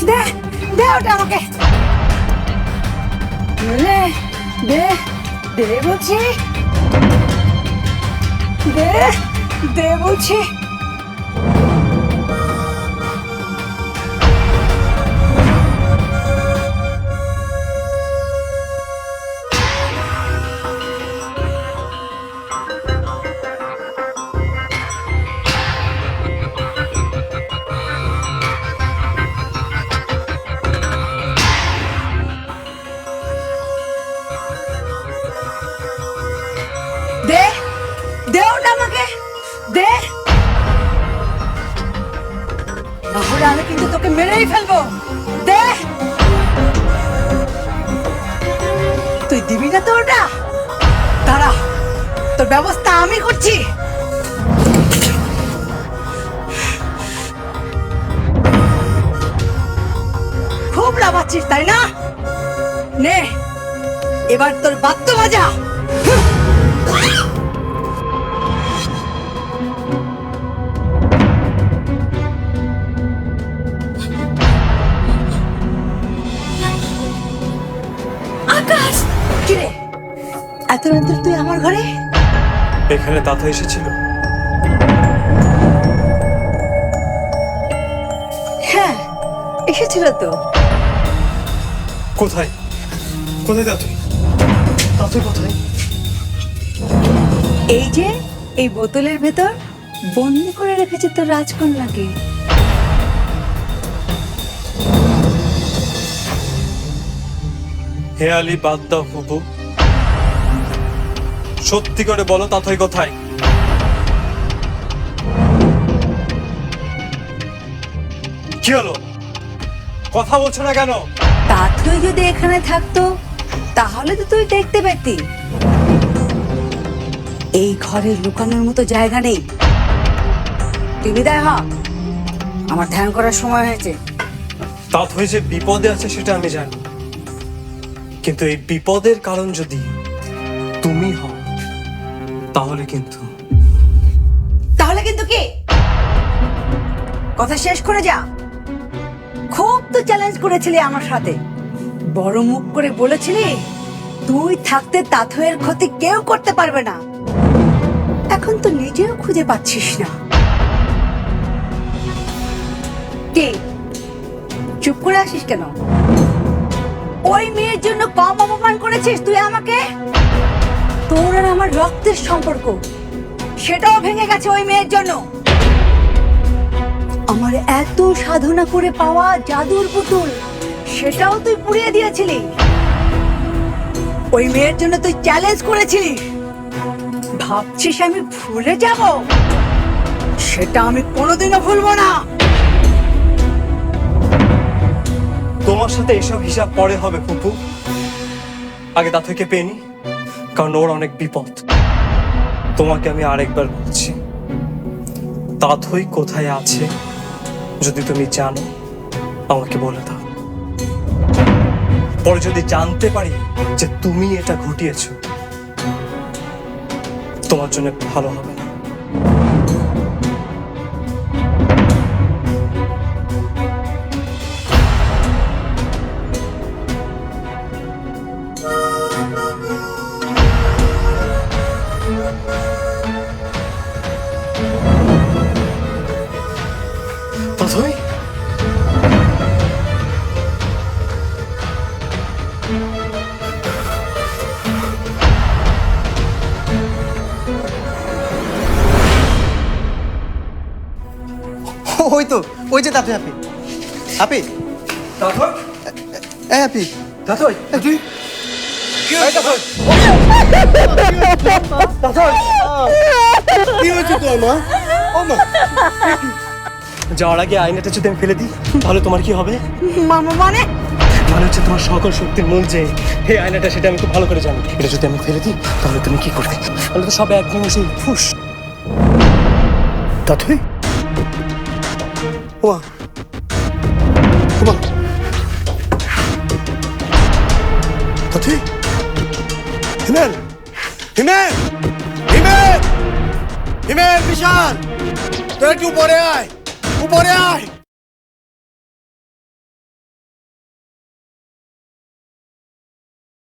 দে দে ওটা আমাকে। দে দে দে বলছি, দে দে বলছি। দে দে ওটা আমাকে, দে নাহলে আমি কিন্তু তোকে মেরেই ফেলবো। দে, তুই দিবি না তো ওটা? দাঁড়া, তোর ব্যবস্থা আমি করছি। খুব লাফাচ্ছিস তাই না? নে এবার তোর বাদ্য বাজা। আকাশ, কিরে এত রাত্রে তুই আমার ঘরে? এখানে দাদা এসেছিল। হ্যাঁ এসেছিল তো। কোথায় কোথায় দাদুই? দাদুই কোথায়? এই যে এই বোতলের ভেতর বন্দি করে রেখেছে তোর রাজকন্যাকে। হেয়ালি বাদ দাও ফুপু, সত্যি করে বলো তাথই কোথায়? কি হলো, কথা বলছো না কেন? তা তুই যদি এখানে থাকতো তাহলে তো তুই দেখতে পেতি। এই ঘরে লুকানোর মতো জায়গা নেই। তুই বিদায় হ, আমার ধ্যান করার সময় হয়েছে। তাথই যে বিপদে আছে সেটা আমি জানি, কিন্তু এই বিপদের কারণ যদি তুমি হও তাহলে কিন্তু কি কথা শেষ করে যা। খুব তো চ্যালেঞ্জ করেছিলি আমার সাথে, বড় মুখ করে বলেছিলি তুই থাকতে তাথয়ের ক্ষতি কেউ করতে পারবে না। এখন তো নিজেও খুঁজে পাচ্ছিস না। কে চুপ করে আসিস কেন? ওই মেয়ের জন্য কম অপমান করেছিস তুই আমাকে? তোর আর আমার রক্তের সম্পর্ক সেটাও ভেঙে গেছে ওই মেয়ের জন্য। আমার এত সাধনা করে পাওয়া জাদুর পুতুল সেটাও তুই পুড়িয়ে দিয়েছিলি। ওই মেয়ের জন্য তুই চ্যালেঞ্জ করেছিলিস, ভাবছিস আমি ভুলে যাব? সেটা আমি কোনোদিনও ভুলবো না। তোমার সাথে এসব হিসাব পরে হবে ফুপু, আগে তাথইকে পেনি, কারণ ওর অনেক বিপদ। তোমাকে আমি আরেকবার বলছি, তাথই কোথায় আছে যদি তুমি জানো আমাকে বলে দাও। পরে যদি জানতে পারি যে তুমি এটা ঘটিয়েছো, তোমার জন্য ভালো হবে না। তাথই, ওই তো, ওই যে তাথই। আপি আপি তাথই, এই আপি তাথই, তুই এই তাথই, তাথই। কি হয়েছে তোর মা? ও মা, যাওয়ার আগে আয়নাটা যদি আমি ফেলে দিই তাহলে তোমার কি হবে? মামা মানে মানে হচ্ছে তোমার সকল শক্তির মূল যে এই আয়নাটা, সেটা আমি খুব ভালো করে জানি। এটা যদি আমি ফেলে দিই তাহলে তুমি কি করবে? তাহলে তো সব একদম সেই ফুস। তাথই, ও মা, তাথই, হিমেল, হিমেল, হিমেল, হিমেল, বিশাল, তুই একটু উপরে আয়, উপরে আয়।